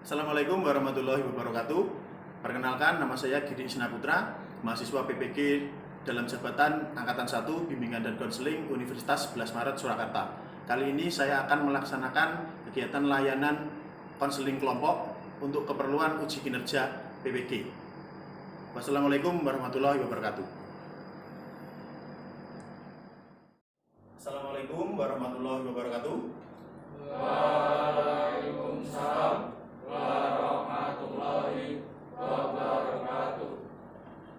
Assalamualaikum warahmatullahi wabarakatuh. Perkenalkan, nama saya Giri Isna Putra, mahasiswa PPG dalam jabatan Angkatan 1 Bimbingan dan Konseling Universitas 11 Maret Surakarta. Kali ini saya akan melaksanakan kegiatan layanan konseling kelompok untuk keperluan uji kinerja PPG. Wassalamualaikum warahmatullahi wabarakatuh. Assalamualaikum warahmatullahi wabarakatuh. Waalaikumsalam warahmatullahi wabarakatuh.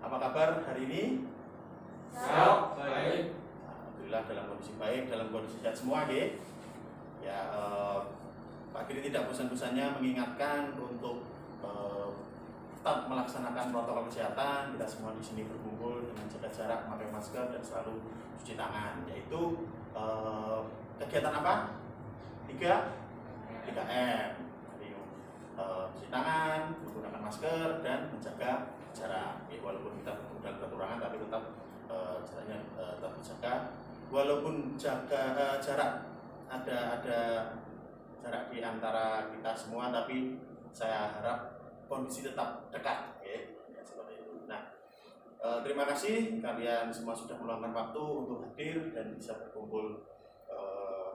Apa kabar hari ini? Siap, baik. Alhamdulillah dalam kondisi baik, dalam kondisi sehat semua, ya. Pak Giri tidak bosan-bosannya mengingatkan untuk tetap melaksanakan protokol kesehatan. Kita semua di sini berkumpul dengan jaga jarak, memakai masker dan selalu cuci tangan. Yaitu kegiatan apa? 3M. Cuci tangan, menggunakan masker, dan menjaga jarak. Walaupun kita dalam kekurangan, tapi tetap jaraknya tetap dijaga. Walaupun jaga jarak, ada jarak di antara kita semua, tapi saya harap kondisi tetap dekat, ya, seperti itu. Nah, terima kasih kalian semua sudah meluangkan waktu untuk hadir dan bisa berkumpul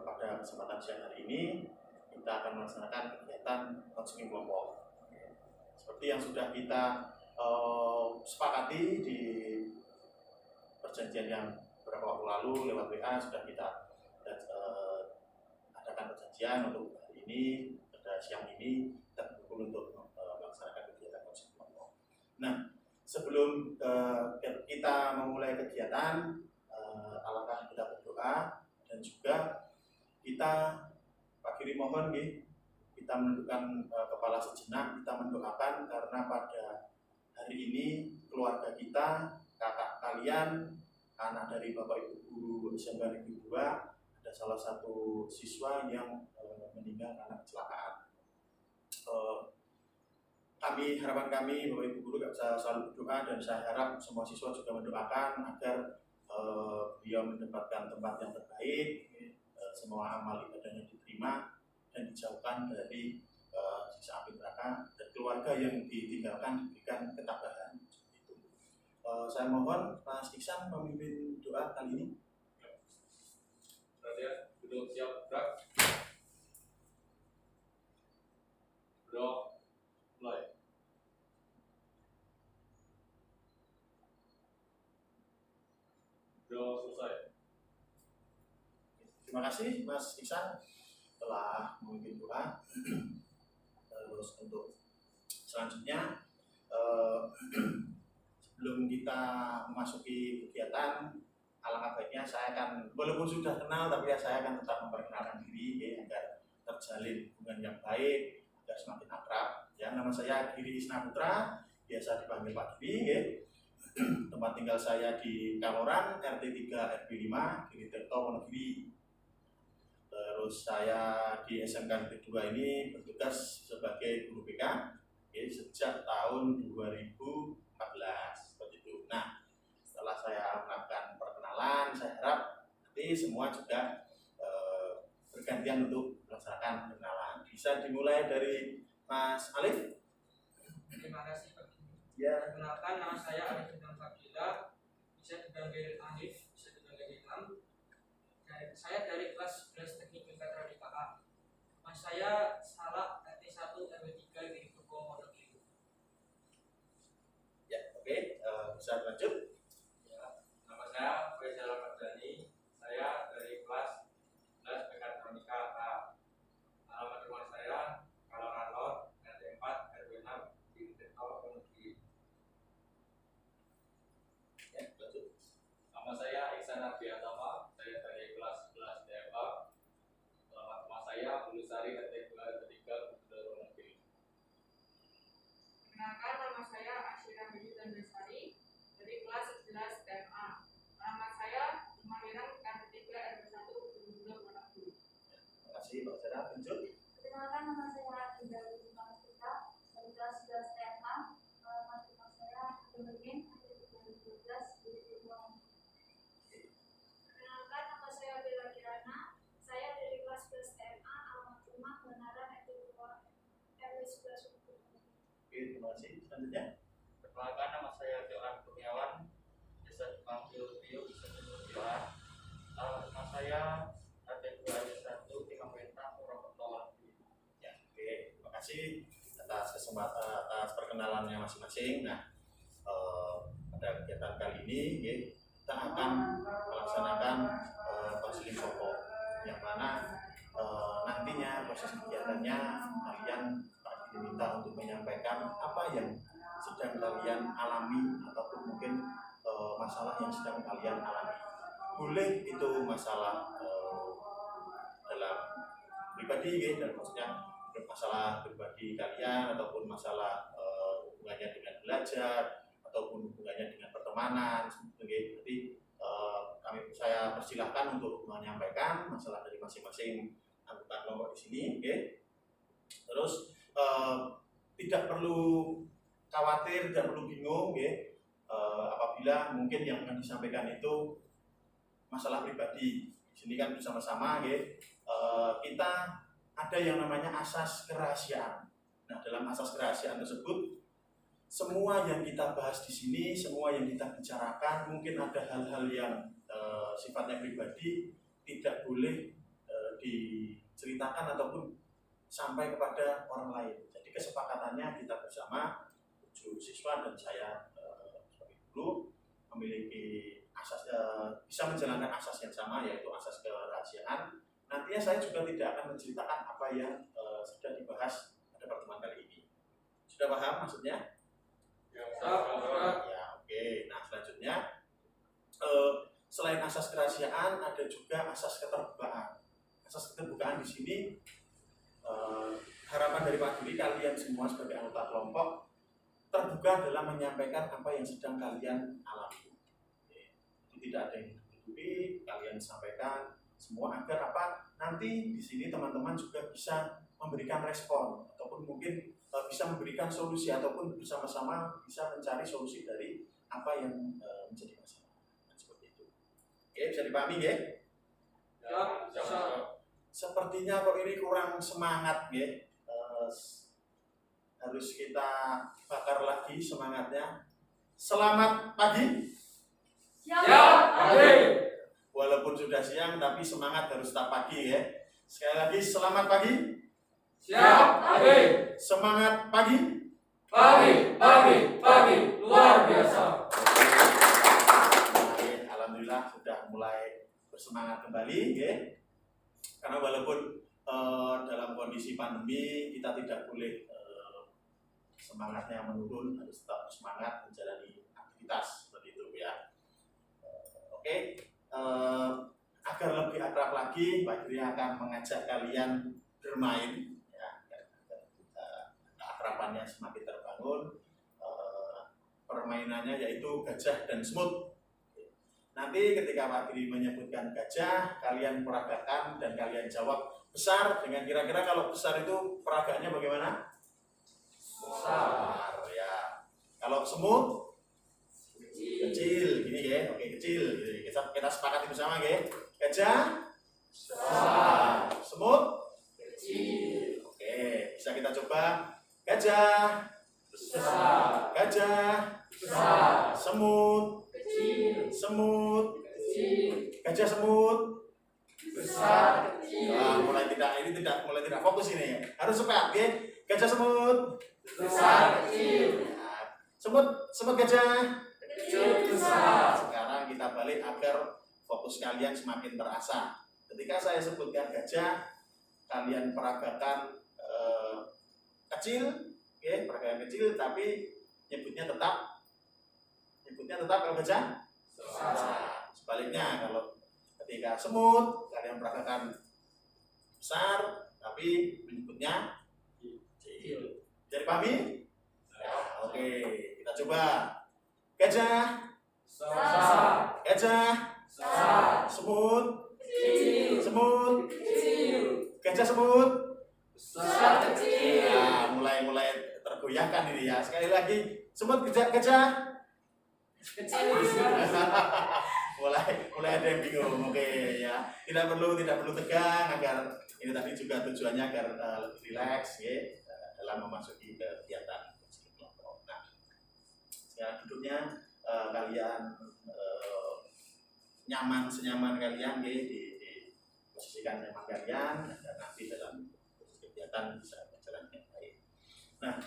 pada kesempatan siang hari ini. Kita akan melaksanakan kegiatan konseling kelompok. Seperti yang sudah kita sepakati di perjanjian yang beberapa waktu lalu lewat WA, sudah kita adakan perjanjian untuk hari ini, pada siang ini kita berkumpul untuk melaksanakan kegiatan konseling kelompok. Nah, sebelum kita memulai kegiatan, alangkah kita berdoa dan juga kita, Pak Giri mohon kita menundukkan kepala sejenak, kita mendoakan karena pada hari ini keluarga kita, kakak kalian, anak dari Bapak Ibu Guru SMK Negeri 2, ada salah satu siswa yang meninggal karena kecelakaan. Harapan kami Bapak Ibu Guru bisa selalu berdoa, dan saya harap semua siswa juga mendoakan agar beliau mendapatkan tempat yang terbaik, semua amal ibadahnya diterima dan dijauhkan dari siksa api neraka, dan keluarga yang ditinggalkan diberikan ketabahan. Saya mohon Mas Iksan memimpin doa kali ini. Perhatian, duduk siap, gerak. Bro, mulai. Bro, selesai. Terima kasih Mas Iksan telah memimpin doa. Terus untuk selanjutnya, sebelum kita memasuki kegiatan, alangkah baiknya saya akan, walaupun sudah kenal, tapi saya akan tetap memperkenalkan diri, ya, agar terjalin hubungan yang baik, agar semakin akrab. Ya, nama saya Giri Isna Putra, biasa dipanggil Pak Giri. Ya. Tempat tinggal saya di Kamoran, RT 3 RW 5, Giri Tirto, Wonogiri. Terus saya di SMK Negeri 2 ini bertugas sebagai guru BK, ya, sejak tahun 2014, seperti itu. Nah, setelah saya melakukan perkenalan, saya harap nanti semua juga bergantian untuk melaksanakan perkenalan. Bisa dimulai dari Mas Alif. Terima kasih Pak Giri. Ya. Perkenalkan, nama saya Alif Ibn Fadila, bisa dipanggil Alif, bisa dipanggil Ilham. Saya dari kelas 11 Teknik Tingkat Radika A. Mas saya Salah, RT 1 RW 3 Giri Tugo, Wonogiri. Ya, oke, bisa lanjut. Ya, nama saya Faisal Mardani. Saya dari kelas 11 Mekatronika A. Alamat rumah saya Kaloran Lor, RT 4 RW 6 di Tirto, Wonogiri. Ya, lanjut. Nama saya Iksan Ardiantama. Saya dari kelas 11 DFA. Alamat rumah saya Bulusari, RT 2 RW 3 Bukidul, Wonogiri. Perkenalkan, nama saya Asyira Budi Dandasari dari kelas 11 TMA. Alamat saya Kemahiran RT 3 RW 1 Bukidul, Wonogiri. Terima kasih Pak Zara, lanjut. Perkenalkan, nama saya Indah Lili Pangkita dari kelas 11 TMA. Alamat rumah saya Kemudian RT 2012 di Tirto. Perkenalkan, nama saya Bella Kirana. Saya dari kelas 11 TMA. Alamat rumah Benaran RT 2 RW Oke, terima kasih. Selanjutnya. Perkenalkan, nama saya Johan Kurniawan, biasa dipanggil Tio, bisa disebut Johan. Alamat rumah saya RT 2 RW 1 Timangwentan, Purwokerto. Ya, oke. Terima kasih atas atas perkenalannya masing-masing. Nah, pada kegiatan kali ini kita akan melaksanakan konseling pokok, yang mana nantinya proses kegiatannya kalian diminta untuk menyampaikan apa yang sedang kalian alami ataupun mungkin masalah yang sedang kalian alami. Boleh itu masalah dalam pribadi, dan maksudnya masalah pribadi kalian ataupun masalah hubungannya dengan belajar ataupun hubungannya dengan pertemanan. Jadi saya persilahkan untuk menyampaikan masalah dari masing-masing anggota kelompok di sini. Terus tidak perlu khawatir, tidak perlu bingung, apabila mungkin yang akan disampaikan itu masalah pribadi. Di sini kan bersama-sama, kita ada yang namanya asas kerahasiaan. Nah, dalam asas kerahasiaan tersebut, semua yang kita bahas di sini, semua yang kita bicarakan, mungkin ada hal-hal yang sifatnya pribadi, tidak boleh diceritakan ataupun sampai kepada orang lain. Jadi kesepakatannya kita bersama 7 siswa dan saya sebagai guru memiliki asas, bisa menjalankan asas yang sama, yaitu asas kerahasiaan. Nantinya saya juga tidak akan menceritakan apa yang sudah dibahas pada pertemuan kali ini. Sudah paham maksudnya? Ya, Oke. Nah, selanjutnya selain asas kerahasiaan ada juga asas keterbukaan. Asas keterbukaan di sini harapan dari Pak Duri, kalian semua sebagai anggota kelompok terbuka dalam menyampaikan apa yang sedang kalian alami. Jadi tidak ada yang ditutupi, kalian sampaikan semua agar apa? Nanti di sini teman-teman juga bisa memberikan respon ataupun mungkin bisa memberikan solusi ataupun bersama-sama bisa mencari solusi dari apa yang menjadi masalah. Dan seperti itu. Oke, bisa dipahami ya? Sepertinya kok ini kurang semangat ya. Harus kita bakar lagi semangatnya. Selamat pagi. Walaupun sudah siang tapi semangat harus tetap pagi ya. Sekali lagi selamat pagi. Semangat pagi. Pagi, luar biasa. Alhamdulillah sudah mulai bersemangat kembali ya. Karena walaupun dalam kondisi pandemi kita tidak boleh semangatnya menurun, harus tetap semangat menjalani aktivitas seperti itu ya. Oke, agar lebih akrab lagi, Pak Duri akan mengajak kalian bermain ya, agar keakrabannya semakin terbangun. Permainannya yaitu gajah dan semut. Nanti ketika Pak Duri menyebutkan gajah, kalian peragakan dan kalian jawab besar dengan kira-kira kalau besar itu peragaannya bagaimana? Besar ya. Kalau semut? Kecil. Gini ya, oke kecil. Kita sepakati bersama ya. Gajah? Besar. Semut? Kecil. Oke, bisa kita coba. Gajah? Besar. Gajah? Besar. Semut? Semut, gajah semut besar, kecil. Nah, mulai tidak fokus ini. Harus cepat, ya. Gajah semut besar, kecil. Nah, semut gajah kecil, besar. Sekarang kita balik agar fokus kalian semakin terasa. Ketika saya sebutkan gajah, kalian peragakan kecil, ya, peragakan kecil, tapi nyebutnya tetap kalau gajah besar. Sebaliknya kalau ketika semut kalian peragakan besar tapi menyebutnya kecil. Jadi pahami? Ya, oke, kita coba. Gajah besar. Gajah besar. Semut kecil. Semut kecil. Gajah semut besar kecil. Nah, mulai tergoyahkan ini ya. Sekali lagi, semut gajah kecil. mulai ada yang bingung. Oke ya, tidak perlu tegang, agar ini tadi juga tujuannya agar lebih rileks ya, dalam setelah memasuki kegiatan diskusi kelompok. Nah, sekarang duduknya kalian senyaman kalian posisikan nyaman kalian dan nanti dalam proses kegiatan bisa berjalan dengan baik. Nah,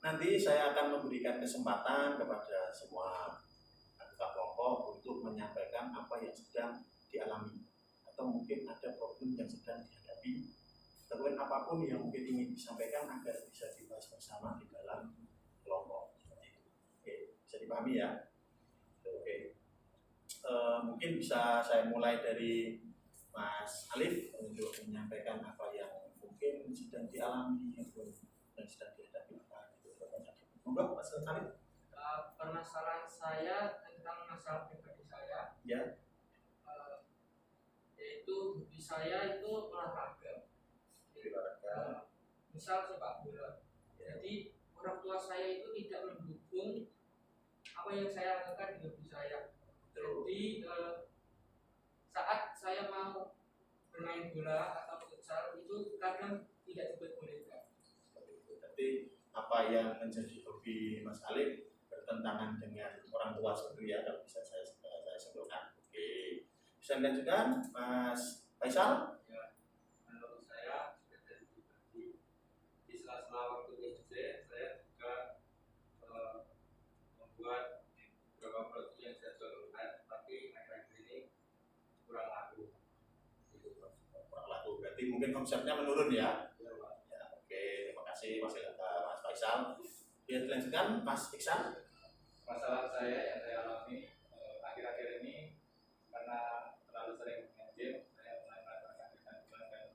nanti saya akan memberikan kesempatan kepada semua anggota kelompok untuk menyampaikan apa yang sedang dialami atau mungkin ada problem yang sedang dihadapi atau apapun yang mungkin ingin disampaikan agar bisa dibahas bersama di dalam kelompok. Seperti itu. Oke, bisa dipahami ya? Oke. Mungkin bisa saya mulai dari Mas Alif untuk menyampaikan apa yang mungkin sedang dialami atau yang sedang dihadapi. Monggo, Mas Alif. Permasalahan saya tentang masalah pribadi saya, Ya. yaitu hobi saya itu olahraga. Misal sepak bola. Jadi orang tua saya itu tidak mendukung apa yang saya lakukan di hobi saya. Jadi saat saya mau bermain bola atau futsal itu kadang tidak diperbolehkan. Berarti apa yang menjadi hobi Mas Alif bertentangan dengan orang tua seperti ya, kalau bisa saya simpulkan. Oke, bisa dilanjutkan Mas Faisal. Ya, menurut saya dari pribadi di sela-sela waktu PJJ saya juga membuat beberapa produk yang saya jualkan, tapi akhir-akhir ini kurang laku. Kurang laku, berarti mungkin konsepnya menurun ya. Ya, oke, terima kasih Mas Faisal. Bisa dilanjutkan Mas Iksan. Masalah saya yang saya alami akhir-akhir ini karena terlalu sering main game, saya mulai merasakan kecanduan dan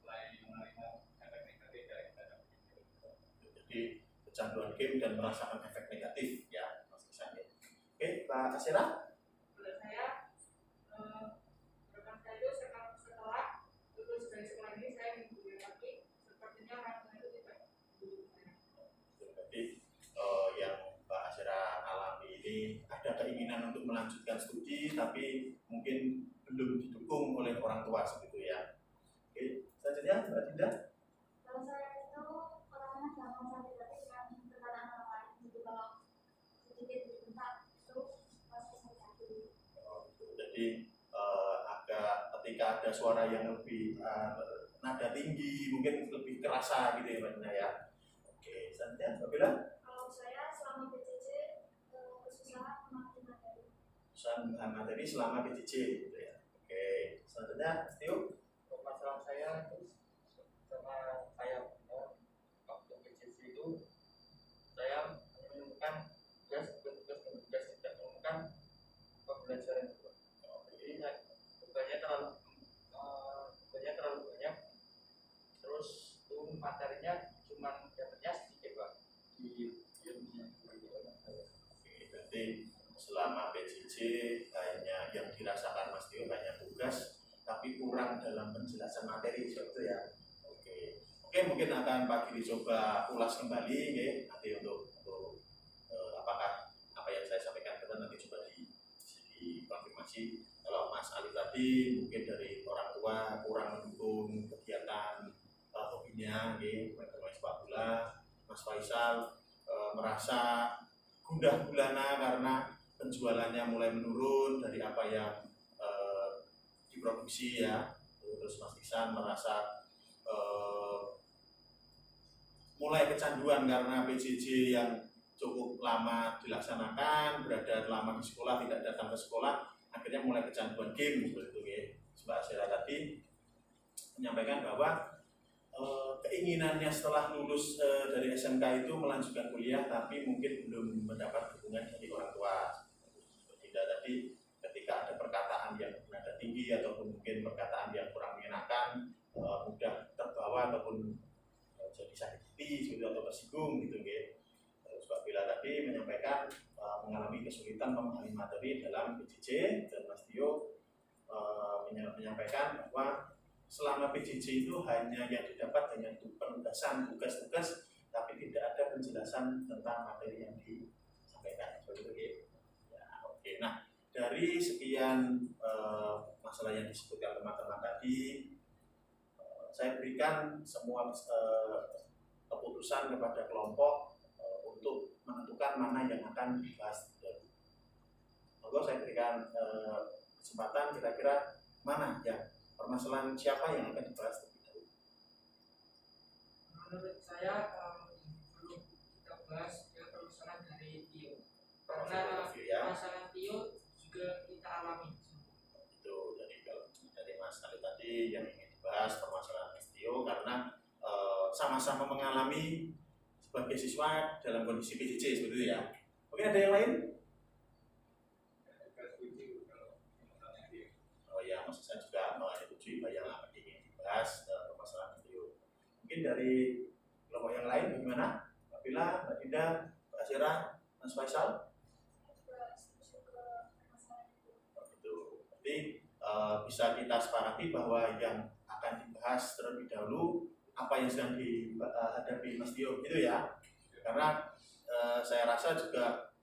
mulai menerima efek negatif dari kecanduan game. Jadi kecanduan game dan merasakan efek negatif ya Mas Iksan. Oke, Pak Asira. Menurut saya, rekan saya itu setelah lulus dari sekolah ini saya mengikuti lagi, sepertinya orang tua itu tidak mendukung saya. Berarti yang Mbak Asira alami ini ada keinginan untuk melanjutkan studi tapi mungkin belum didukung oleh orang tua seperti ya. Oke, selanjutnya Mbak Dinda. Kalau saya itu orangnya gampang sakit hati dengan perkataan orang lain. Jadi kalau sedikit dibentak itu pasti sakit hati. Jadi agak ketika ada suara yang lebih nada tinggi mungkin lebih kerasa gitu ya Mbak Dinda ya. Oke, selanjutnya Mbak Bella. Kalau saya selama PJJ kesusahan mengerti materi. Kesusahan materi selama PJJ gitu ya. Oke, selanjutnya Tio. Masalah saya itu sama saya waktu PJJ itu saya menemukan tugas tidak menemukan pembelajaran itu. Jadi bebannya terlalu banyak, terus itu materinya cuma dapatnya sedikit Pak di ilmunya. Oke, berarti selama PJJ hanya yang dirasakan Mas Tio hanya tugas tapi kurang dalam penjelasan materi seperti itu ya. Oke, mungkin akan Pak Giri coba ulas kembali ya, nanti untuk apakah apa yang saya sampaikan benar nanti coba dikonfirmasi. Kalau Mas Ali tadi mungkin dari orang tua kurang mendukung kegiatan hobinya ya, bermain sepak bola. Mas Faisal merasa gundah gulana karena penjualannya mulai menurun dari apa yang diproduksi ya. Terus Mas Iksan merasa mulai kecanduan karena PJJ yang cukup lama dilaksanakan, berada lama di sekolah, tidak datang ke sekolah, akhirnya mulai kecanduan game seperti itu ya. Mbak Asira tadi menyampaikan bahwa keinginannya setelah lulus dari SMK itu melanjutkan kuliah tapi mungkin belum mendapat dukungan dari orang tua. Tidak tadi ketika ada perkataan yang nada tinggi ataupun mungkin perkataan yang kurang mengenakan, mudah terbawa ataupun jadi sakit hati atau tersinggung gitu ya. Mbak Bila tadi menyampaikan mengalami kesulitan memahami materi dalam PJJ dan Mas Tio menyampaikan bahwa selama PJJ itu hanya yang didapat hanya penugasan tugas-tugas tapi tidak ada penjelasan tentang materi yang disampaikan seperti itu ya. Oke, nah dari sekian masalah yang disebutkan teman-teman tadi saya berikan semua keputusan kepada kelompok untuk menentukan mana yang akan dibahas. Monggo saya berikan kesempatan, kira-kira mana ya permasalahan siapa yang akan dibahas terlebih dahulu. Menurut saya perlu kita bahas ya permasalahan dari Tio, karena masalah Tio juga kita alami. Itu dari Mas Ali tadi yang ingin dibahas permasalahan Mas Tio karena sama-sama mengalami sebagai siswa dalam kondisi PJJ seperti itu ya. Mungkin ada yang lain? Oh ya, maksud saya juga menyetujui yang ingin dibahas permasalahan Tio. Mungkin dari kelompok yang lain bagaimana? Mbak Bila, Mbak Dinda, Mbak Asira, Mas Faisal? Itu. Jadi bisa kita sepakati bahwa yang akan dibahas terlebih dahulu apa yang sedang dihadapi Mas Tio, gitu ya. Karena saya rasa juga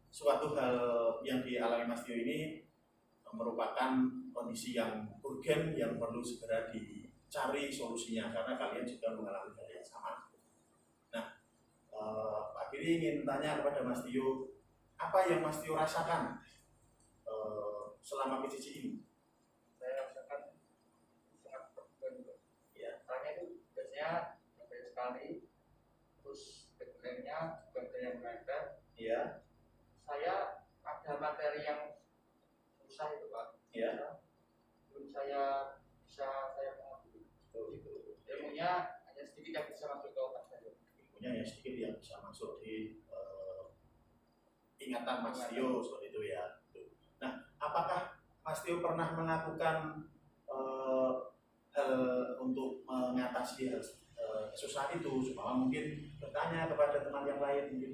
suatu hal yang dialami Mas Tio ini merupakan kondisi yang urgen yang perlu segera dicari solusinya karena kalian juga mengalami hal yang sama. Nah, Pak Giri ingin tanya kepada Mas Tio, apa yang Mas Tio rasakan selama PJJ ini? Saya rasakan sangat berbeda. Ya, caranya itu biasanya sampai sekali, terus deadline-nya juga ada yang mepet. Iya. Saya ada materi yang susah itu Pak. Iya. Belum saya bisa saya mengerti. Ilmunya hanya sedikit yang bisa masuk ke otak saya. Ilmunya hanya sedikit yang bisa masuk di ingatan Mas Tio seperti itu ya. Nah, apakah Mas Tio pernah melakukan hal untuk mengatasi hal kesusahan itu? Cuma mungkin bertanya kepada teman yang lain mungkin.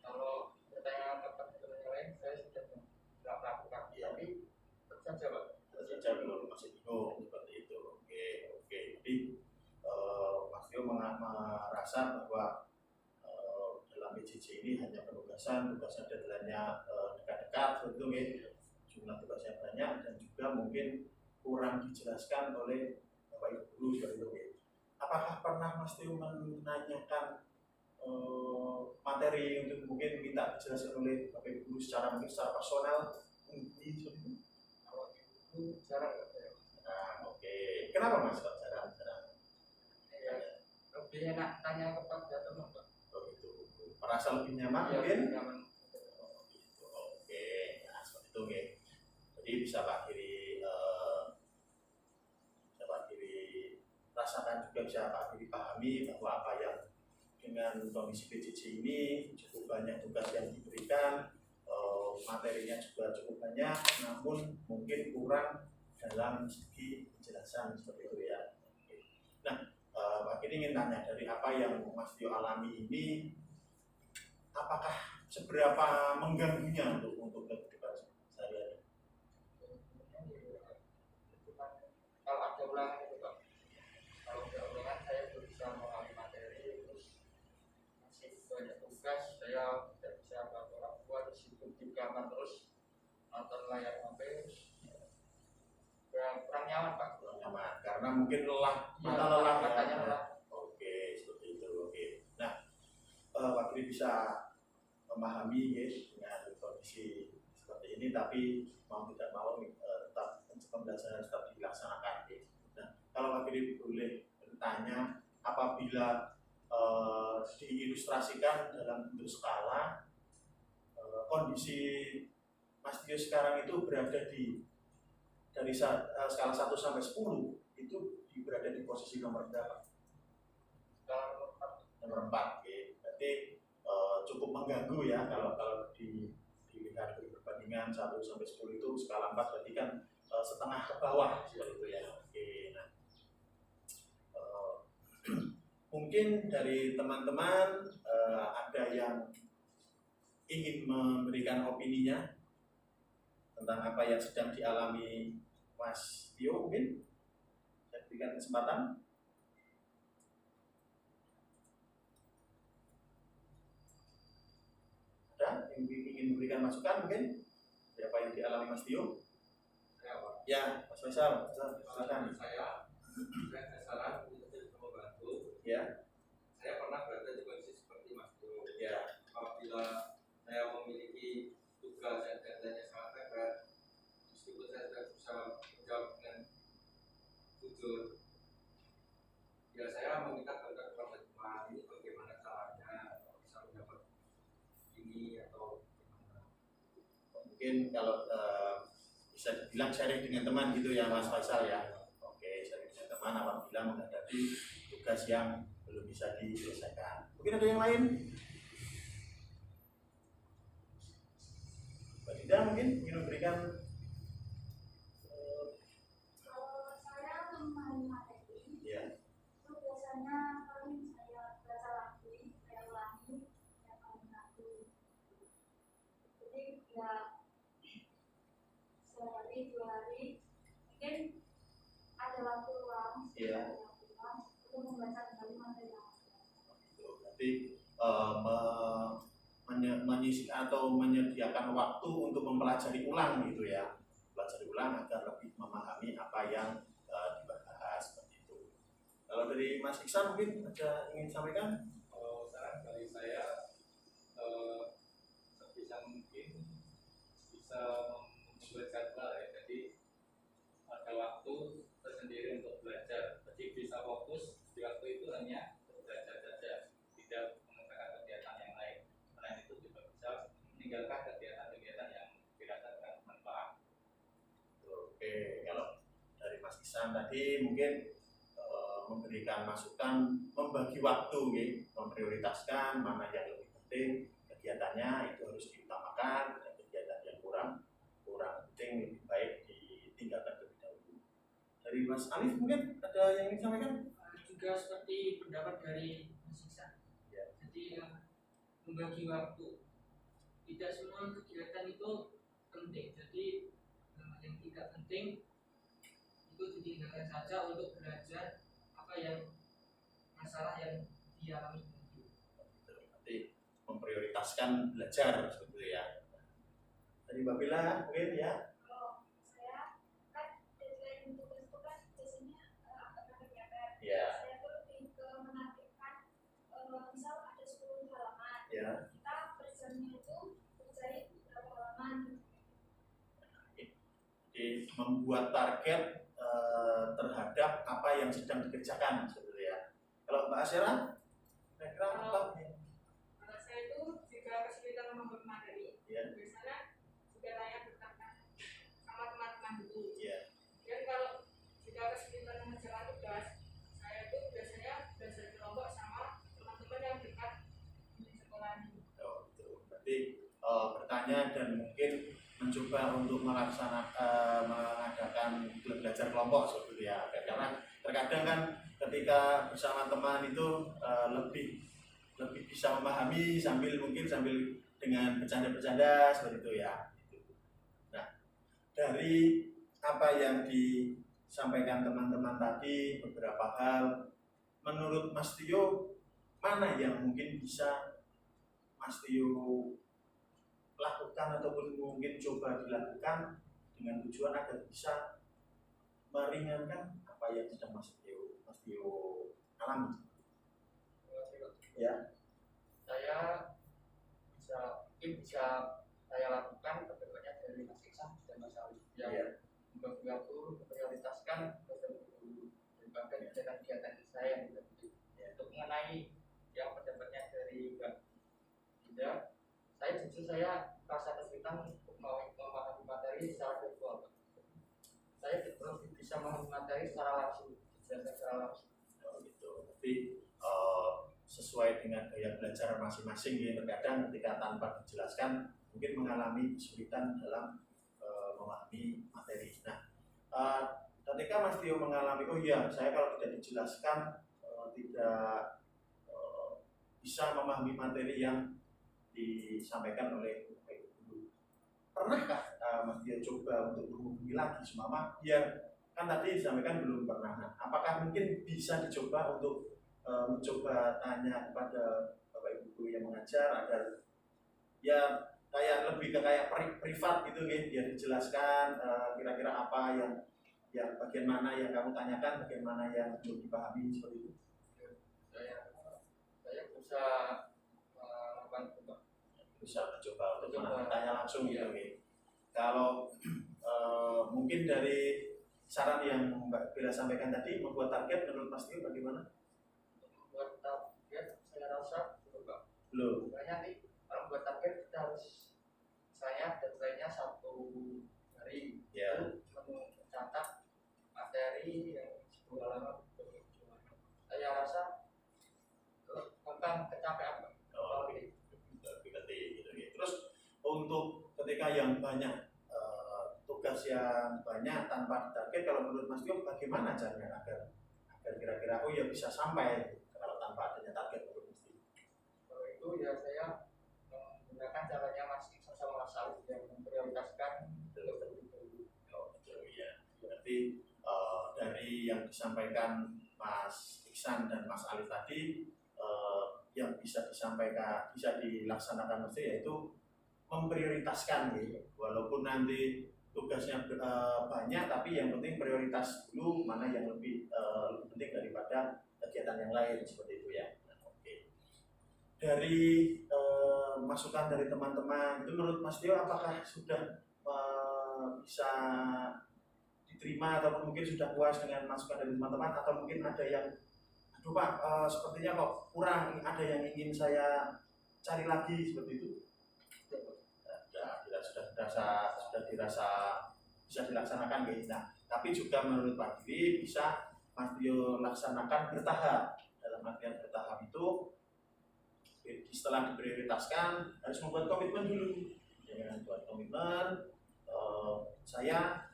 Kalau bertanya kepada teman yang lain, saya sudah tidak melakukan. Tapi saja Pak. Saja belum masih bingung seperti itu. Oke. Jadi Mas Tio merasa bahwa dalam PJJ ini hanya tugasnya deadline-nya dekat-dekat, begitu ya. Jumlah tugasnya banyak dan juga mungkin kurang dijelaskan oleh Bapak Ibu guru seperti itu ya. Apakah pernah Mas Tio menanyakan materi untuk mungkin minta dijelaskan oleh Bapak Ibu guru secara personal? Kalau itu jarang ya. Nah, oke. Kenapa Mas kok jarang? Ya, lebih enak tanya kepada teman Pak. Merasa lebih nyaman Ya, mungkin? nyaman. Gitu. Oke. Nah, seperti itu oke. Jadi bisa Pak Giri rasakan juga, bisa Pak Giri pahami bahwa apa yang dengan kondisi PJJ ini cukup banyak tugas yang diberikan, materinya juga cukup banyak, namun mungkin kurang dalam segi penjelasan seperti itu ya. Nah, Pak Giri ingin tanya, dari apa yang Mas Tio alami ini, apakah seberapa mengganggunya untuk kehidupan sehari-hari? Kalau ada ulangan itu Pak, kalau ada ulangan saya belum bisa memahami materi, terus masih banyak tugas, saya tidak bisa bantu orang tua, disibuk di kamar terus nonton layar HP, kurang nyaman Pak. Kurang nyaman karena mungkin lelah, Ya, lelah matanya ya. lelah. Oke, seperti itu. Oke. Nah, Pak Giri bisa memahami ya dengan kondisi seperti ini, tapi mau tidak mau tetap pembelajaran tetap dilaksanakan. Nah, kalau Pak Giri boleh bertanya, apabila diilustrasikan dalam bentuk skala, kondisi Mas Tio sekarang itu berada dari skala 1 sampai 10 itu berada di posisi nomor berapa? Nomor 4. Oke. Berarti cukup mengganggu ya kalau dilihat dari perbandingan 1 sampai 10 itu skala 4 berarti kan setengah ke bawah seperti itu ya. Oke. Nah, mungkin dari teman-teman ada yang ingin memberikan opininya tentang apa yang sedang dialami Mas Tio, mungkin saya berikan kesempatan. Ada yang ingin memberikan masukan mungkin dari apa yang dialami Mas Tio? Ya, Mas Faisal, silakan. Saya Saya ada saran untuk bisa membantu. Ya. Saya pernah berada di kondisi seperti Mas Bro. Ya. Apabila saya memiliki tugas yang datanya sangat padat, meskipun saya tidak bisa menjawab dengan jujur, ya saya meminta bantuan kepada teman. Ini bagaimana caranya bisa mendapat ini atau gimana? Mungkin kalau bisa dibilang sharing dengan teman gitu ya Mas Faisal ya. Oke, sharing dengan teman apabila menghadapi tugas yang belum bisa diselesaikan. Mungkin ada yang lain? Mbak Dida mungkin ingin memberikan Kalau saya memahami materi, ya. itu biasanya paling saya baca lagi, saya ulangi, saya paling satu. Jadi ya sehari 2 hari, mungkin ada waktu luang, Iya. ada waktu luang untuk membaca kembali materi yang ada. Berarti menyisi atau menyediakan waktu untuk mempelajari ulang gitu ya, pelajari ulang agar lebih memahami apa yang dibahas seperti itu. Kalau dari Mas Iksan mungkin ada ingin sampaikan? Kalau saran dari saya, sebisa mungkin bisa membuat jadwal ya. Jadi ada waktu tersendiri untuk belajar. Jadi bisa fokus di waktu itu hanya untuk belajar saja, tidak mengerjakan kegiatan yang lain. Selain itu juga bisa meninggalkan kegiatan-kegiatan yang dirasa tidak bermanfaat. Oke, kalau dari Mas Iksan tadi mungkin memberikan masukan, membagi waktu, memprioritaskan mana yang lebih penting kegiatannya itu harus diutamakan, dan kegiatan yang kurang penting lebih baik ditinggalkan terlebih dahulu. Dari Mas Alif mungkin ada yang ingin sampaikan? Juga seperti pendapat dari Mas Iksan. Ya. Jadi membagi waktu. Tidak semua kegiatan itu penting. Jadi yang tidak penting itu ditinggalkan saja untuk belajar apa yang masalah yang dialami. Nanti memprioritaskan belajar seperti itu ya. Dari Mbak Bila mungkin ya. Kalau saya kan deadline tugas itu kan biasanya agak mepet-mepet. Ya. Saya tuh lebih ke menargetkan misal ada 10 halaman. Ya. Kita kerjanya itu kerjain berapa halaman. Jadi membuat target terhadap apa yang sedang dikerjakan seperti ya. Kalau Mbak Asyara, kira-kira apa? Kalau saya itu jika kesulitan memahami materi, Ya. biasanya juga tanya bertanya sama teman-teman dulu. Ya. Dan kalau jika kesulitan mengerjakan tugas, saya itu biasanya belajar kelompok sama teman-teman yang dekat di sekolah ini. Oh, gitu. Berarti bertanya dan mungkin mencoba untuk mengadakan belajar kelompok seperti itu ya. Karena terkadang kan ketika bersama teman itu lebih bisa memahami sambil dengan bercanda-bercanda seperti itu ya. Nah, dari apa yang disampaikan teman-teman tadi beberapa hal, menurut Mas Tio mana yang mungkin bisa Mas Tio lakukan ataupun mungkin coba dilakukan dengan tujuan agar bisa meringankan apa yang sedang Mas Tio alami? Ya. Saya mungkin bisa saya lakukan kedepannya dari Mas Iksan dan Mas Alif yang Ya. membagi waktu memprioritaskan terlebih dahulu dibandingkan kegiatan-kegiatan saya yang tidak penting. Untuk mengenai yang pendapatnya dari Mbak Dinda, saya jujur saya merasa kesulitan untuk memahami materi secara virtual. Saya belum bisa memahami materi secara langsung, dijelaskan secara langsung. Oh, gitu. Tapi sesuai dengan gaya belajar masing-masing ya, terkadang ketika tanpa dijelaskan mungkin mengalami kesulitan dalam memahami materi. Nah, ketika Mas Tio mengalami, oh iya, saya kalau tidak dijelaskan tidak bisa memahami materi yang disampaikan oleh guru. Pernahkah Mas Tio coba untuk menghubungi lagi semama? Ya, kan tadi disampaikan belum pernah. Nah, apakah mungkin bisa dicoba untuk mencoba tanya kepada Bapak Ibu guru yang mengajar agar ya kayak lebih ke kayak privat gitu ya, biar dijelaskan kira-kira apa yang yang bagian mana yang kamu tanyakan, bagian mana yang belum dipahami seperti itu? Saya bisa membantu Pak. Bisa mencoba untuk tanya langsung gitu. Oke. Kalau mungkin dari saran yang Mbak Bella sampaikan tadi, membuat target menurut Mas Tio bagaimana? Membuat target saya rasa belum Pak. Belum. Makanya nih kalau buat target kita harus saya deadline-nya 1 hari Ya. itu mencatat materi yang 10 halaman. Saya rasa tentang kecapean Pak. Oh, oke. Berarti gitu. Terus untuk ketika yang banyak tugas yang banyak tanpa target, kalau menurut Mas Tio bagaimana caranya agar kira-kira oh ya bisa sampai kalau tanpa adanya target menurut Mas Tio? Kalau itu ya saya menggunakan caranya Mas Iksan sama Mas Alif yang memprioritaskan terlebih dahulu. Oh, betul ya. Berarti dari yang disampaikan Mas Iksan dan Mas Alif tadi yang bisa disampaikan, bisa dilaksanakan Mas Tio yaitu memprioritaskan gitu. Walaupun nanti tugasnya banyak, tapi yang penting prioritas dulu mana yang lebih penting daripada kegiatan yang lain seperti itu ya. Oke. Dari masukan dari teman-teman itu menurut Mas Tio apakah sudah bisa diterima atau mungkin sudah puas dengan masukan dari teman-teman atau mungkin ada yang aduh Pak sepertinya kok kurang, ada yang ingin saya cari lagi seperti itu? Sudah dirasa bisa dilaksanakan gitu. Nah, tapi juga menurut Pak Diri bisa Mas Tio laksanakan bertahap. Dalam artian bertahap itu setelah diprioritaskan harus membuat komitmen dulu. Jangan buat komitmen. Saya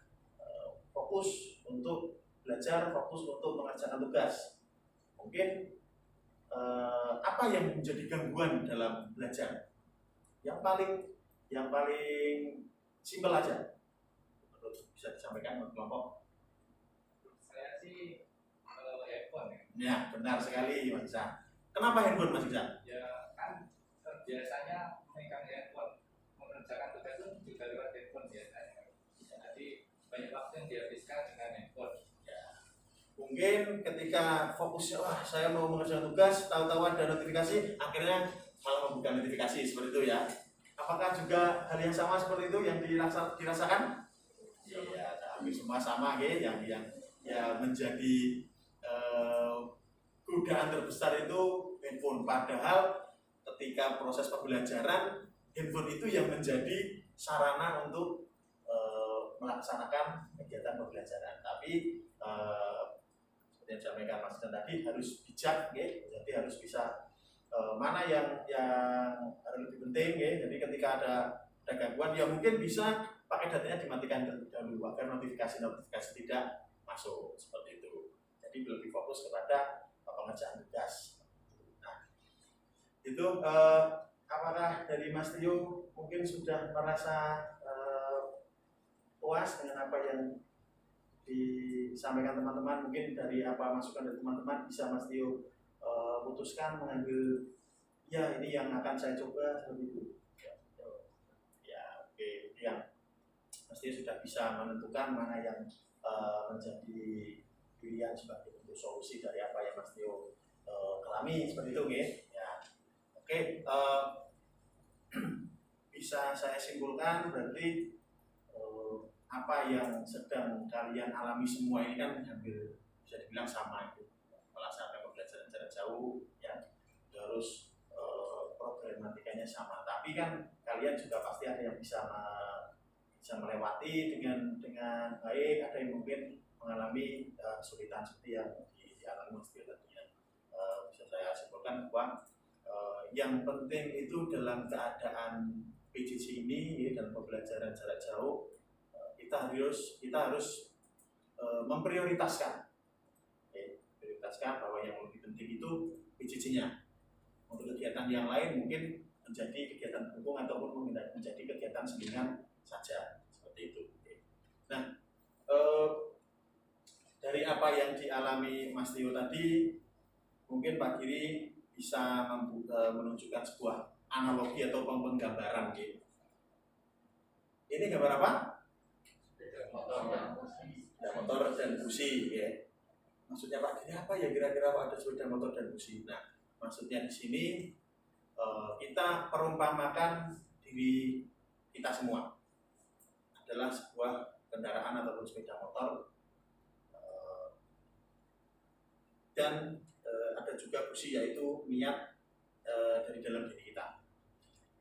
fokus untuk belajar, fokus untuk mengerjakan tugas. Mungkin apa yang menjadi gangguan dalam belajar? Yang paling simpel aja, bisa disampaikan menurut kelompok. Saya sih handphone ya. Ya, benar sekali Mas Iksan. Kenapa handphone Mas Iksan? Ya kan biasanya memegang handphone mengerjakan tugas itu juga lewat handphone biasanya. Jadi banyak waktu yang dihabiskan dengan handphone. Ya. Mungkin ketika fokusnya wah saya mau mengerjakan tugas, tahu-tahu ada notifikasi, akhirnya malah membuka notifikasi seperti itu ya. Apakah juga hal yang sama seperti itu yang dirasakan? Iya, hampir semua sama ya, yang menjadi godaan terbesar itu handphone. Padahal ketika proses pembelajaran, handphone itu yang menjadi sarana untuk melaksanakan kegiatan pembelajaran. Tapi seperti yang disampaikan Mas Dan tadi harus bijak, jadi harus bisa mana yang harus lebih penting ya. Jadi ketika ada gangguan ya mungkin bisa pakai datanya dimatikan terlebih dahulu agar notifikasi tidak masuk seperti itu. Jadi lebih fokus kepada pengerjaan tugas. Nah, itu apakah dari Mas Tio mungkin sudah merasa puas dengan apa yang disampaikan teman-teman? Mungkin dari apa masukan dari teman-teman bisa Mas Tio putuskan mengambil ya ini yang akan saya coba seperti itu. Ya, oke. Yang Mas Tio sudah bisa menentukan mana yang menjadi pilihan sebagai bentuk solusi dari apa yang Mas Tio kelami seperti itu, oke? Ya, oke. Bisa saya simpulkan berarti apa yang sedang kalian alami semua ini kan hampir bisa dibilang sama itu. Melaksanakan pembelajaran jarak jauh ya terus problematikanya sama, tapi kan kalian juga pasti ada yang bisa melewati dengan baik, ada yang mungkin mengalami kesulitan seperti yang dialami Mas Tio tentunya. Bisa saya simpulkan bahwa yang penting itu dalam keadaan PJJ ini ya, dalam pembelajaran jarak jauh kita harus memprioritaskan bahwa yang lebih penting itu PJJ-nya. Untuk kegiatan yang lain mungkin menjadi kegiatan pendukung ataupun menjadi kegiatan selingan saja seperti itu. Nah, dari apa yang dialami Mas Tio tadi, mungkin Pak Giri bisa menunjukkan sebuah analogi atau penggambaran gitu. Ini gambar apa? sepeda motor dan busi ya. Maksudnya Pak Giri apa ya kira-kira Pak ada sepeda motor dan busi? Nah, maksudnya di sini kita perumpamakan diri kita semua adalah sebuah kendaraan ataupun sepeda motor dan ada juga busi yaitu niat dari dalam diri kita.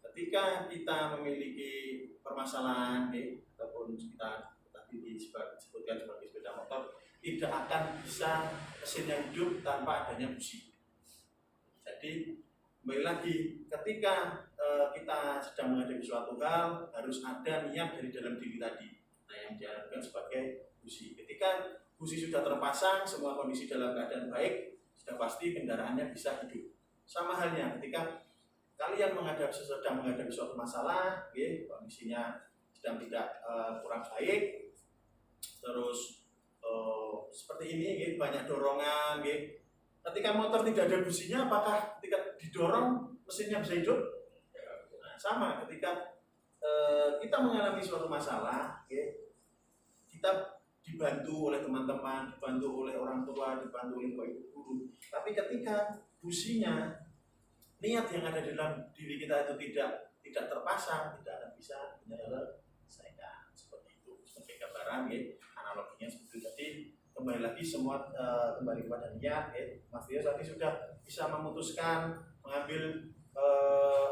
Ketika kita memiliki permasalahan ataupun kita tadi disebutkan sebagai sepeda motor, tidak akan bisa mesinnya hidup tanpa adanya busi. Jadi kembali lagi, ketika kita sedang menghadapi suatu hal, harus ada niat dari dalam diri tadi. Nah, yang diartikan sebagai busi. Ketika busi sudah terpasang, semua kondisi dalam keadaan baik, sudah pasti kendaraannya bisa hidup. Sama halnya ketika kalian sedang menghadapi suatu masalah, kondisinya sedang tidak kurang baik, terus seperti ini, banyak dorongan. Ketika motor tidak ada businya, apakah ketika didorong mesinnya bisa hidup? Nah, sama ketika kita mengalami suatu masalah, kita dibantu oleh teman-teman, dibantu oleh orang tua, dibantu oleh ibu guru. Tapi ketika businya, niat yang ada dalam diri kita itu tidak terpasang, tidak akan bisa menyelesaikan. Seperti itu, sebagai gambaran, analoginya seperti itu. Jadi kembali lagi semua kembali kepada niat. Mas Tio tadi sudah bisa memutuskan mengambil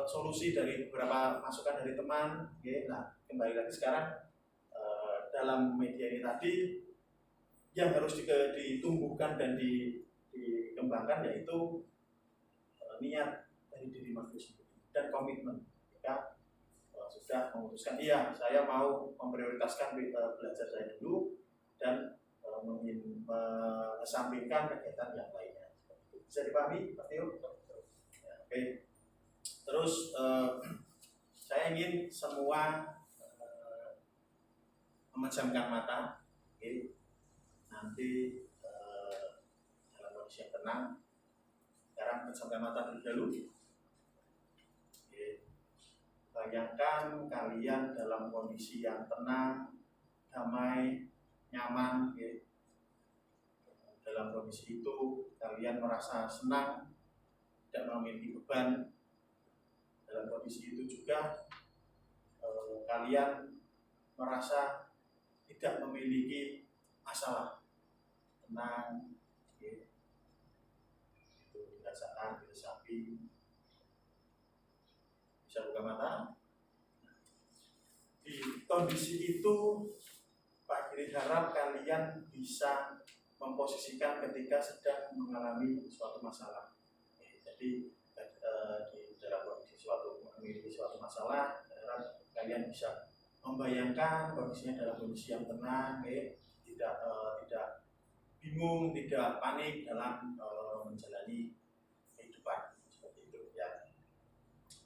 solusi dari beberapa masukan dari teman. Nah, kembali lagi sekarang dalam media ini tadi yang harus ditumbuhkan dan dikembangkan yaitu niat dari diri Mas Tio sendiri dan komitmen. Ketika sudah memutuskan, iya saya mau memprioritaskan belajar saya dulu dan mengesampingkan kegiatan yang lainnya. Bisa dipahami, Pak Tio? Ya, oke. Terus saya ingin semua memejamkan mata. Nanti dalam kondisi yang tenang. Sekarang pejamkan mata terlebih dahulu. Bayangkan kalian dalam kondisi yang tenang, damai, nyaman. Dalam kondisi itu kalian merasa senang, tidak memiliki beban. Dalam kondisi itu juga kalian merasa tidak memiliki masalah, tenang. Itu dirasakan di samping. Bisa buka mata. Di kondisi itu Pak Giri harap kalian bisa memposisikan ketika sedang mengalami suatu masalah. Jadi di dalam kondisi memiliki suatu masalah, harap kalian bisa membayangkan kondisinya dalam kondisi yang tenang, tidak bingung, tidak panik dalam menjalani kehidupan seperti itu ya.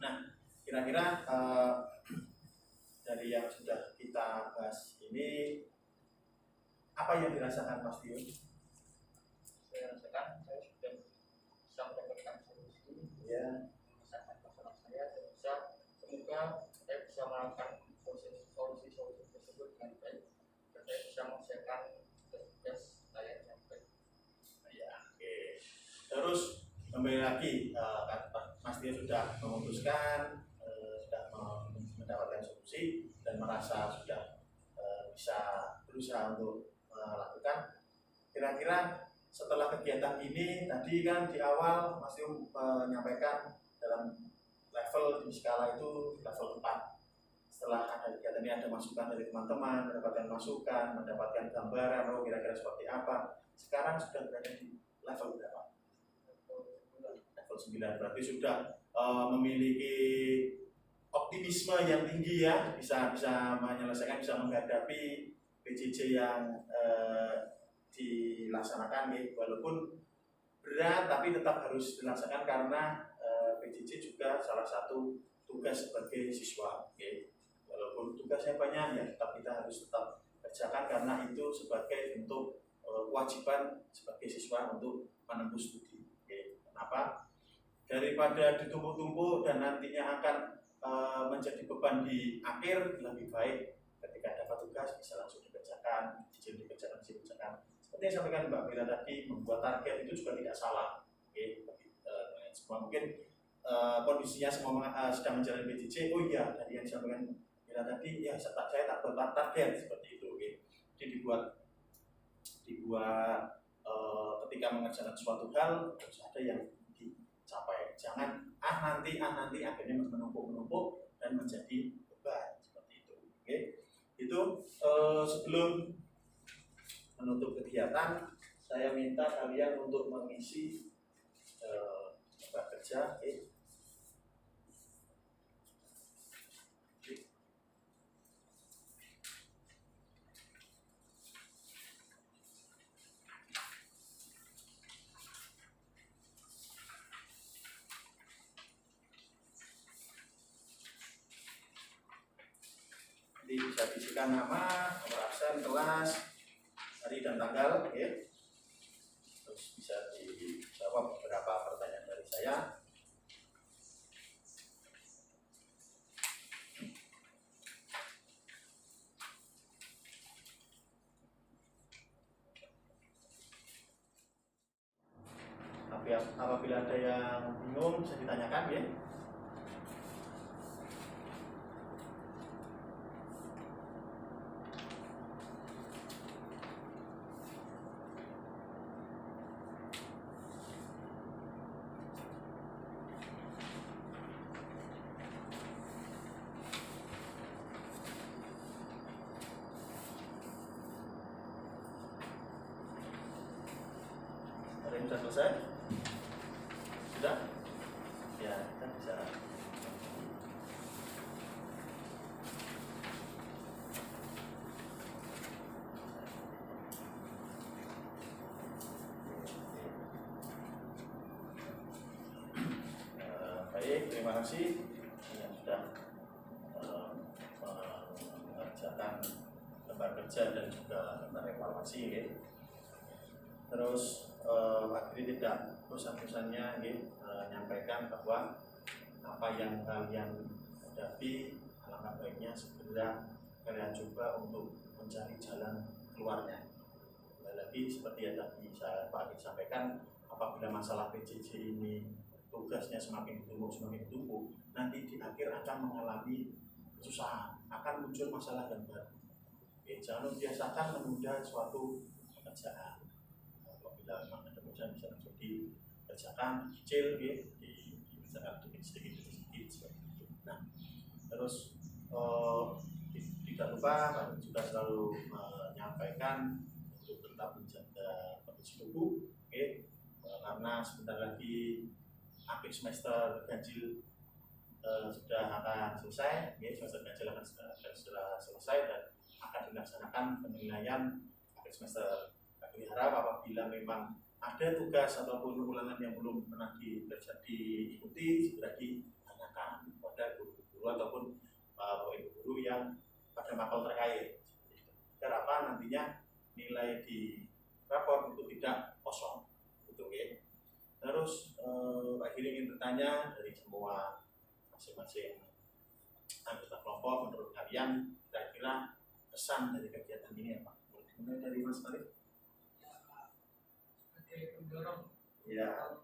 Nah, kira-kira dari yang sudah kita bahas ini, apa yang dirasakan Mas Tio? Saya rasakan saya sudah bisa mendapatkan solusi, menyelesaikan masalah saya, dan semoga saya bisa melakukan solusi tersebut dengan baik, dan saya bisa menyelesaikan tugas saya dengan baik. Ya, oke. Terus kembali lagi, Mas Tio sudah memutuskan, sudah mendapatkan solusi dan merasa sudah bisa berusaha untuk melakukan. Kira-kira setelah kegiatan ini tadi kan di awal Mas Tio menyampaikan dalam level di skala itu level 4. Setelah ada kegiatan ini ada masukan dari teman-teman, mendapatkan masukan, mendapatkan gambaran kira-kira seperti apa. Sekarang sudah berada di level berapa? Level 9. Berarti sudah memiliki optimisme yang tinggi ya, bisa menyelesaikan, bisa menghadapi PJJ yang dilaksanakan walaupun berat tapi tetap harus dilaksanakan karena PJJ juga salah satu tugas sebagai siswa. Walaupun tugasnya banyak ya tetap kita harus tetap kerjakan karena itu sebagai bentuk kewajiban sebagai siswa untuk menempuh studi. Kenapa? Daripada ditumpuk-tumpuk dan nantinya akan menjadi beban di akhir, lebih baik ketika dapat tugas bisa langsung dikerjakan dikerjakan, seperti yang sampaikan Mbak Bella tadi, membuat target itu juga tidak salah. Oke, semua mungkin kondisinya semua sedang menjalani PJJ. Oh iya, tadi yang disampaikan Bella tadi, ya saya tak buat target seperti itu. Oke. Jadi dibuat ketika mengerjakan suatu hal harus ada yang dicapai. Jangan nanti akhirnya menumpuk dan menjadi beban seperti itu. Oke. Itu sebelum menutup kegiatan, saya minta kalian untuk mengisi kerja. Oke. Jadi bisa diisikan nama, nomor absen, kelas, hari dan tanggal, oke. Terus bisa dijawab beberapa pertanyaan dari saya. Tapi apabila ada yang bingung bisa ditanyakan ya. Ada yang sudah selesai? Sudah? Ya, kita bisa. Baik, terima kasih yang sudah mengerjakan lembar kerja dan juga lembar evaluasi ya. Terus Pak Giri tidak bosan-bosannya menyampaikan bahwa apa yang kalian hadapi alangkah baiknya segera kalian coba untuk mencari jalan keluarnya. Lagi seperti yang tadi Pak Giri sampaikan, apabila masalah PJJ ini tugasnya semakin ditumpuk, nanti di akhir akan mengalami kesusahan, akan muncul masalah yang baru. Jangan biasakan menunda suatu pekerjaan. Apabila memang ada pekerjaan bisa langsung dikerjakan, kecil, dikerjakan sedikit. Nah, terus tidak lupa kami juga selalu menyampaikan untuk tetap menjaga kondisi tubuh, karena sebentar lagi akhir semester ganjil sudah akan selesai, semester ganjil akan selesai dan akan dilaksanakan penilaian akhir semester. Kami harap apabila memang ada tugas ataupun ulangan yang belum pernah diikuti, segera ditanyakan kepada guru-guru ataupun ibu guru yang pada mapel terkait. Agar apa nantinya nilai di rapor itu tidak kosong, gitu ya. Terus Pak Giri ingin bertanya dari semua masing-masing anggota kelompok, menurut kalian kira-kira pesan dari kegiatan ini apa? Mulai dari Mas Arif. Sebagai pendorong Ya.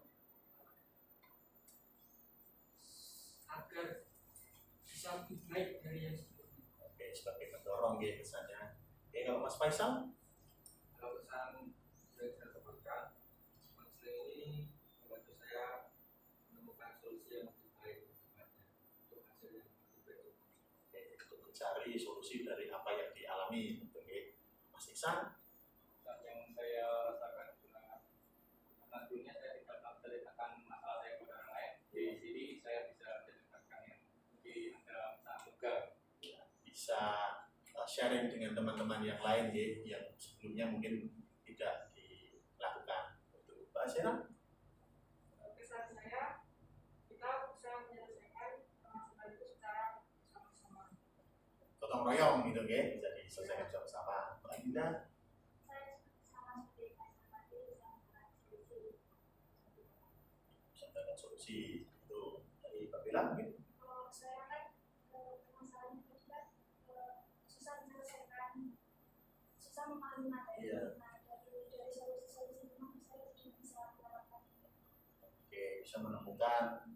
agar bisa lebih baik dari yang sebelumnya. Oke, sebagai pendorong ya pesannya. Oke, kalau Mas Faisal? Kalau pesan sudah saya sebutkan, konseling ini membantu saya menemukan solusi yang lebih baik untuk hasil yang lebih baik. Oke, untuk mencari solusi dari apa yang dialami. Oke, Mas Iksan? Yang saya rasakan karena dulunya saya tidak menceritakan masalah saya kepada orang lain. Di sini saya bisa menceritakan yang lebih ada sangat lega. Bisa sharing dengan teman-teman yang lain ya, yang sebelumnya mungkin tidak dilakukan. Untuk Mbak Asira? Pesan saya, kita bisa menyelesaikan masalah itu secara bersama-sama. Gotong royong gitu ya, bisa diselesaikan bersama-sama. Mbak Indah? Saya sama seperti Mas tadi bisa Mencari solusi itu dari Mbak Bella mungkin? kalau saya kan masalahnya juga susah susah memahami materi. Iya. Nah, dari solusi-solusi itu saya bisa menerapkan. Oke, bisa menemukan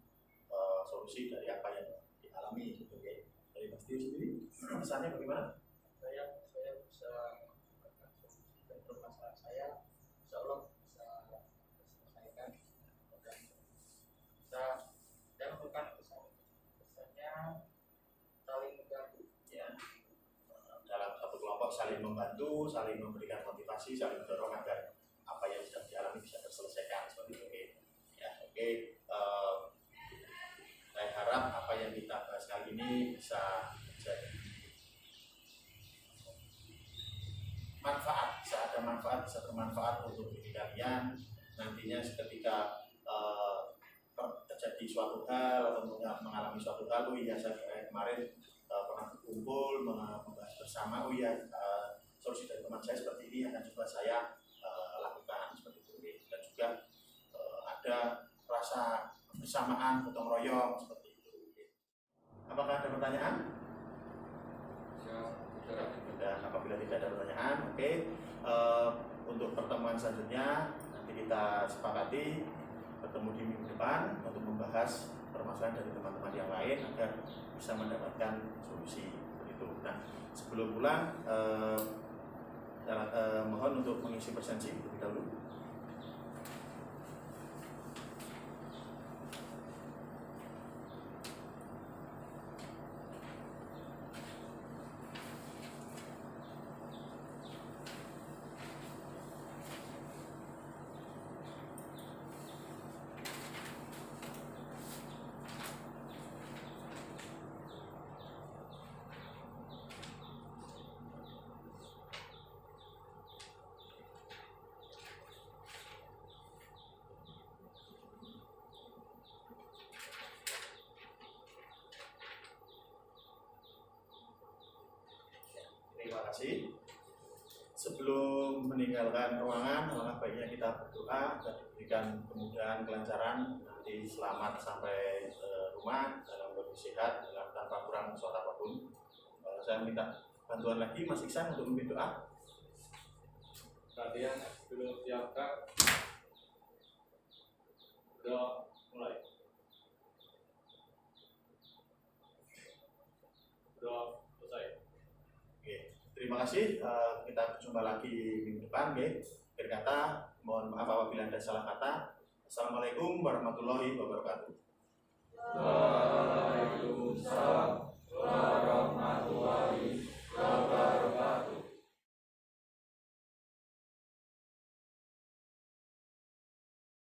solusi dari apa yang dialami gitu ya. Dari Mas Tio sendiri, misalnya bagaimana? Saya bisa menemukan solusi dan permasalahan saya, insya Allah bisa selesaikan dan bisa menemukan pesannya saling membantu. Ya, dalam satu kelompok saling membantu, saling memberikan motivasi, saling mendorong agar apa yang sedang dialami bisa terselesaikan seperti itu. Oke. Ya, oke. Saya harap apa yang kita bahas kali ini bisa jadi manfaat, bisa ada manfaat, bisa bermanfaat untuk diri kalian nantinya ketika terjadi suatu hal atau mengalami suatu hal. Oh iya, saya kemarin pernah berkumpul membahas bersama, oh iya, solusi dari teman saya seperti ini akan coba saya lakukan seperti itu. Dan juga ada rasa bersamaan, gotong royong seperti itu. Apakah ada pertanyaan? Dan apabila tidak ada pertanyaan, oke. Untuk pertemuan selanjutnya nanti kita sepakati bertemu di minggu depan untuk membahas permasalahan dari teman-teman yang lain agar bisa mendapatkan solusi begitu. Nah, sebelum pulang mohon untuk mengisi presensi terlebih dahulu. Terima kasih. Sebelum meninggalkan ruangan, alangkah baiknya kita berdoa dan diberikan kemudahan, kelancaran, nanti selamat sampai rumah dalam kondisi sehat, tanpa kurang suatu apapun. Saya minta bantuan lagi Mas Iksan untuk memimpin doa. Kalian sebelum diangkat, udah mulai. Udah selesai. Oke, terima kasih. Kita berjumpa lagi minggu depan. Akhir kata, mohon maaf apabila ada salah kata. Assalamualaikum warahmatullahi wabarakatuh. Waalaikumsalam.